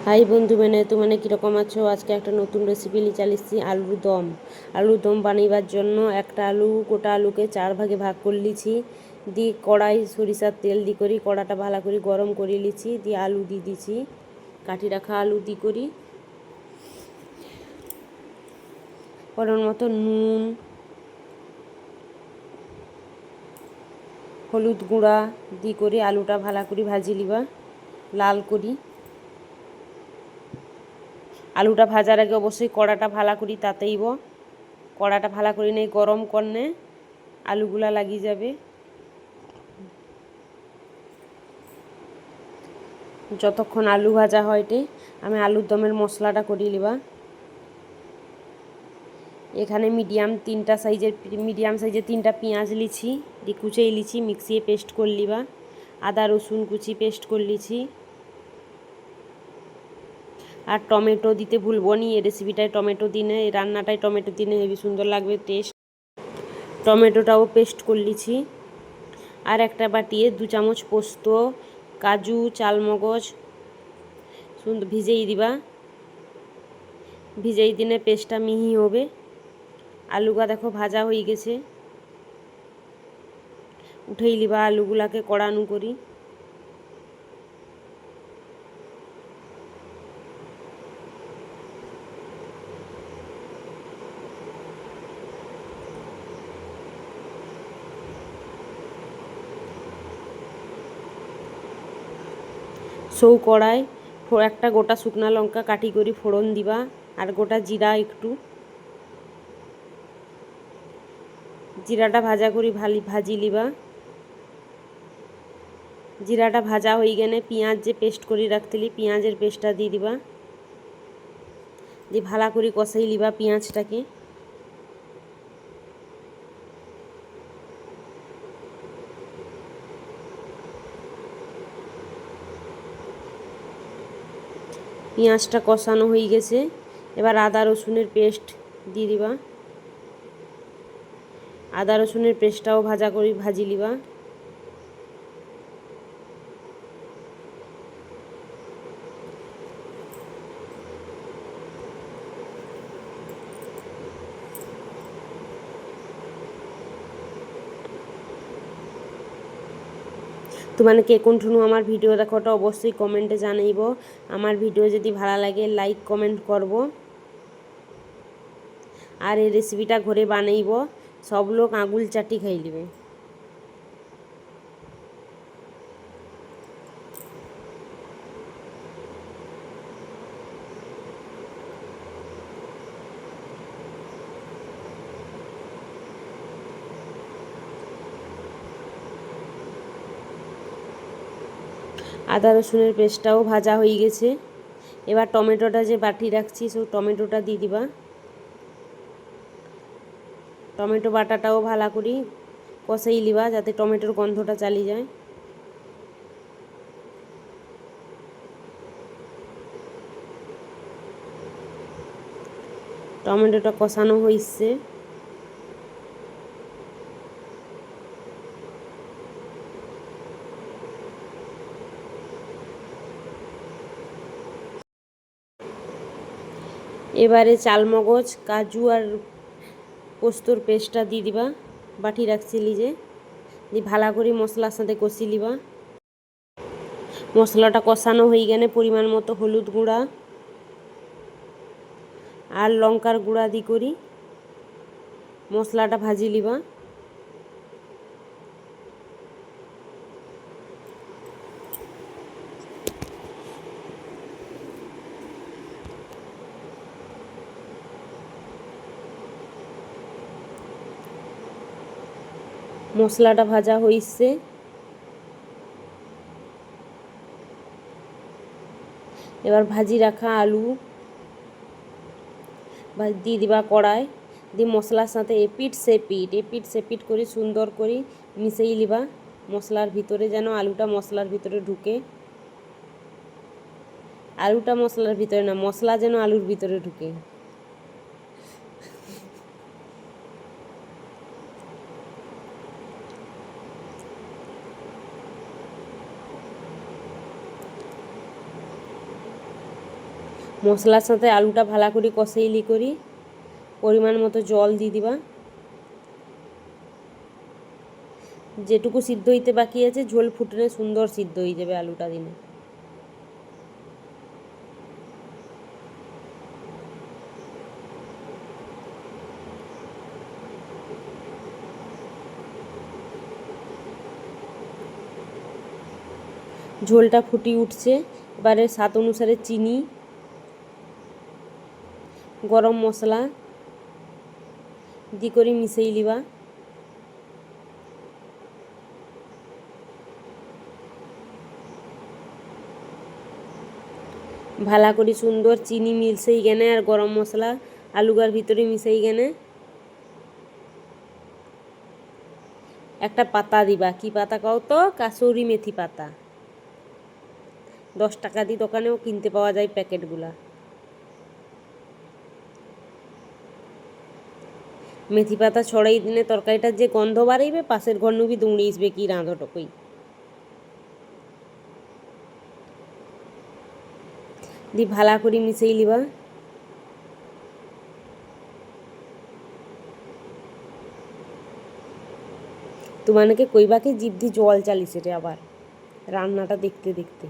High বন্ধু মানে কীরকম আছো? আজকে একটা নতুন রেসিপি নিয়ে চালিয়েছি, আলুর দম। আলুর দম বানাইবার জন্য একটা গোটা আলুকে 4 ভাগে ভাগ করে লিছি। দিয়ে কড়াই সরিষার তেল দি করি, কড়াটা ভালো করে গরম করে লিছি। দিয়ে আলু দিয়ে দিছি, কাটি রাখা আলু দি করি, পরিমাণ মতো নুন, হলুদ গুঁড়া দি করি আলুটা ভালো করে ভাজি লিবা লাল করি। আলুটা ভাজার আগে অবশ্যই কড়াটা ভালো করি তাতেইব, কড়াটা ভালো করে নেই গরম করনে আলুগুলা লাগি যাবে। যতক্ষণ আলু ভাজা হয়টে আমি আলুর দমের মশলাটা করি লিবা। এখানে মিডিয়াম সাইজের 3টা পেঁয়াজ লিছি, দিয়ে কুচিয়ে লিছি, মিক্সিয়ে পেস্ট করে লিবা। আদা রসুন কুচি পেস্ট করে লিছি। আর টমেটো দিতে ভুলবো নি, এই রেসিপিটায় টমেটো দিনে, এই রান্নাটায় টমেটো দিনে হেবি সুন্দর লাগবে টেস্ট। টমেটোটাও পেস্ট করে লিছি। আর একটা বাটিয়ে 2 চামচ পোস্ত, কাজু, চালমগজ সুন্দর ভিজেই দিবা। ভিজেই দিনে পেস্টটা মিহি হবে। আলুটা দেখো ভাজা হয়ে গেছে, উঠেই লিবা আলুগুলাকে কড়ানো করি। কড়ায় একটা গোটা শুকনা লঙ্কা কাটি করি ফোড়ন দিবা, আর গোটা জিরা একটু, জিরাটা ভাজা করি ভাজি লিবা। জিরাটা ভাজা হয়ে গেলে পেঁয়াজ যে পেস্ট করে রাখতেলি পেঁয়াজের পেস্টটা দিয়ে দিবা, দিয়ে ভালো করে কষাই লিবা পেঁয়াজটাকে। পেঁয়াজটা কষানো হয়ে গেছে, এবার আদা রসুনের পেস্ট দিয়ে দিবা। আদা রসুনের পেস্টটাও ভাজা করে ভাজি লিবা। তোমার কে কোনঠুনু আমার ভিডিও দেখোটা অবশ্যই কমেন্টে জানাইব। আমার ভিডিও যদি ভালো লাগে লাইক কমেন্ট করব। আর এই রেসিপিটা ঘরে বানাইব, সব লোক আঙুল চাটি খাই লিবে। আদা রসুনের পেস্টটাও ভাজা হয়ে গেছে, এবার টমেটোটা যে বাটি রাখছি সেই টমেটোটা দিয়ে দিবা। টমেটো বাটাটাও ভালো করি কষাই লিবা যাতে টমেটোর গন্ধটা চালিয়ে যায়। টমেটোটা কষানো হয়েছে, এবারে চালমগজ, কাজু আর পোস্তর পেস্টটা দিয়ে দিবা, বাটি রাখছিলি যে, দিয়ে ভালো করে মশলার সাথে কষি লিবা। মশলাটা কষানো হয়ে গেলে পরিমাণ মতো হলুদ গুঁড়া আর লঙ্কার গুঁড়া দি করি মশলাটা ভাজি লিবা। মশলাটা ভাজা হইছে, এবার ভাজি রাখা আলু দিয়ে দিবা কড়াই, দিয়ে মশলার সাথে এপিট সেপিট করে সুন্দর করে মিশাই লিবা মশলার ভিতরে, যেন আলুটা মশলার ভিতরে ঢুকে। আলুটা মশলার ভিতরে না, মশলা যেন আলুর ভিতরে ঢুকে। মশলার সাথে আলুটা ভালো করে কষাইলি করি, পরিমাণ মতো জল দিয়ে দিবা। যেটুকু সিদ্ধ হইতে বাকি আছে ঝোল ফুটলে সুন্দর সিদ্ধ হয়ে যাবে আলুটা দিলে। ঝোলটা ফুটি উঠছে, এবারে স্বাদ অনুসারে চিনি, গরম মশলা দি করে মিশাই লিবা। ভালা করে সুন্দর চিনি মিশাই গেনে আর গরম মশলা আলুগার ভিতরে মিশাই গেনে একটা পাতা দিবা। কি পাতা কও তো? কাসুরি মেথি পাতা। 10 টাকা দিয়ে দোকানেও কিনতে পাওয়া যায় প্যাকেটগুলা। মেথি পাতা ছড়াই দিনে তরকারিটার যে গন্ধ বাড়াইবে পাশের ঘর নুবি দৌড়ে আসবে কি রাঁধটকই। দি ভালা করে মিশাই লিবা। তোমাকে কইবাকে জিভ দি জল চালিছে রে আবার রান্নাটা দেখতে দেখতে।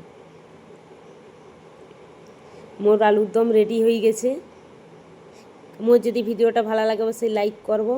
মোর আলুর দম রেডি হয়ে গেছে। মোর যদি ভিডিওটা ভালো লাগে অবশ্যই লাইক করবো।